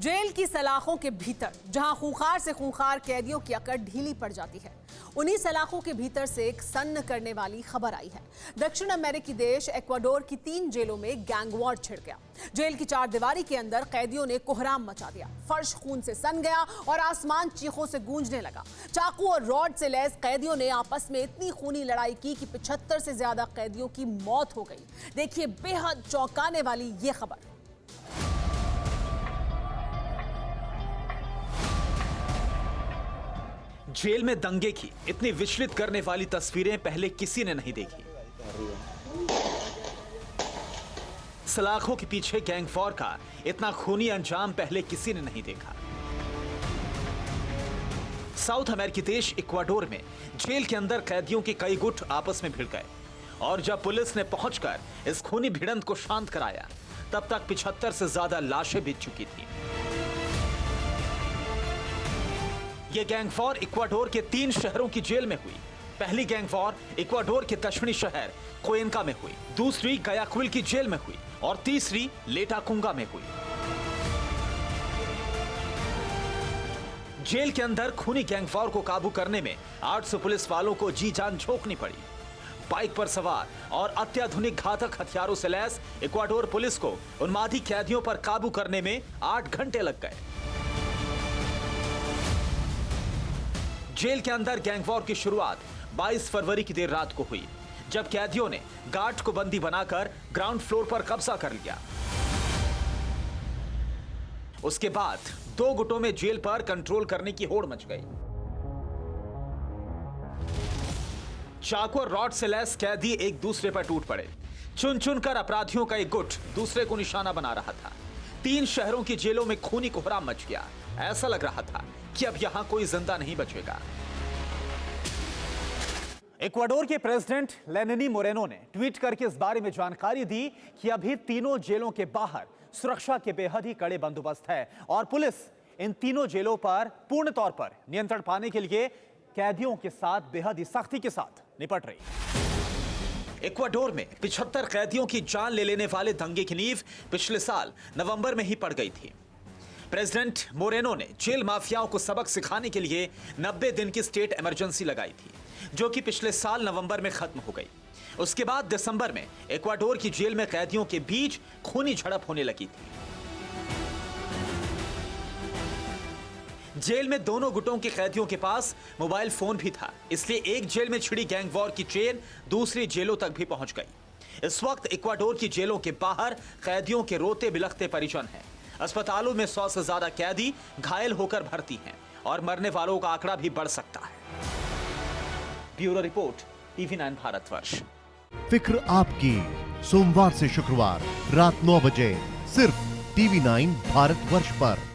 Jail की सलाखों के भीतर जहां खूंखार से खूंखार कैदियों की अकड़ ढीली पड़ जाती है, उन्हीं सलाखों के भीतर से एक सन्न करने वाली खबर आई है। दक्षिण अमेरिकी देश इक्वाडोर की 3 जेलों में गैंग वॉर छिड़ गया। जेल की 4 दीवारी के अंदर कैदियों ने कोहराम मचा दिया। फर्श खून से सन गया और आसमान चीखों से गूंजने लगा। चाकू और रॉड से लैस कैदियों ने आपस में इतनी खूनी लड़ाई की कि 75 से ज्यादा कैदियों की मौत हो गई। देखिए बेहद चौंकाने वाली ये खबर। जेल में दंगे की इतनी विचलित करने वाली तस्वीरें पहले किसी ने नहीं देखी। सलाखों के पीछे गैंग वॉर का इतना खूनी अंजाम पहले किसी ने नहीं देखा। साउथ अमेरिकी देश इक्वाडोर में जेल के अंदर कैदियों के कई गुट आपस में भिड़ गए और जब पुलिस ने पहुंचकर इस खूनी भिड़ंत को शांत कराया, तब तक 75 से ज्यादा लाशें बिछ चुकी थी। यह गैंग वॉर इक्वाडोर के 3 शहरों की जेल में हुई। पहली गैंग वॉर इक्वाडोर के दक्षिणी शहर कोएंका में हुई, दूसरी गयाक्विल की जेल में हुई और तीसरी लेटाकुंगा में हुई। जेल के अंदर खूनी गैंग वॉर को काबू करने में 800 पुलिस वालों को जी जान झोंकनी पड़ी। बाइक पर सवार और अत्याधुनिक घातक हथियारों से लैस इक्वाडोर पुलिस को उन्मादी कैदियों पर काबू करने में 8 घंटे लग गए। जेल के अंदर गैंग वॉर की शुरुआत 22 फरवरी की देर रात को हुई, जब कैदियों ने गार्ड को बंदी बनाकर ग्राउंड फ्लोर पर कब्जा कर लिया। उसके बाद 2 गुटों में जेल पर कंट्रोल करने की होड़ मच गई। चाकू और रॉड से लैस कैदी एक दूसरे पर टूट पड़े। चुन चुनकर अपराधियों का एक गुट दूसरे को निशाना बना रहा था। 3 शहरों की जेलों में खूनी कोहराम मच गया। ऐसा लग रहा था कि अब यहां कोई जिंदा नहीं बचेगा। इक्वाडोर के प्रेसिडेंट लेनिनी मोरेनो ने ट्वीट करके इस बारे में जानकारी दी कि अभी तीनों जेलों के बाहर सुरक्षा के बेहद ही कड़े बंदोबस्त है और पुलिस इन तीनों जेलों पर पूर्ण तौर पर नियंत्रण पाने के लिए कैदियों के साथ बेहद ही सख्ती के साथ निपट रही। इक्वाडोर में 75 कैदियों की जान ले लेने वाले दंगे की नींव पिछले साल नवंबर में ही पड़ गई थी। प्रेसिडेंट मोरेनो ने जेल माफियाओं को सबक सिखाने के लिए 90 दिन की स्टेट इमरजेंसी लगाई थी, जो कि पिछले साल नवंबर में खत्म हो गई। उसके बाद दिसंबर में इक्वाडोर की जेल में कैदियों के बीच खूनी झड़प होने लगी थी। जेल में दोनों गुटों के कैदियों के पास मोबाइल फोन भी था, इसलिए एक जेल में छिड़ी गैंग वॉर की चेन दूसरी जेलों तक भी पहुंच गई। इस वक्त इक्वाडोर की जेलों के बाहर कैदियों के रोते बिलखते परिजन हैं। अस्पतालों में 100 से ज्यादा कैदी घायल होकर भर्ती हैं और मरने वालों का आंकड़ा भी बढ़ सकता है। Bureau report, TV9 Bharatvarsh. फिक्र आपकी, सोमवार से शुक्रवार रात 9 बजे सिर्फ TV9 भारतवर्ष पर।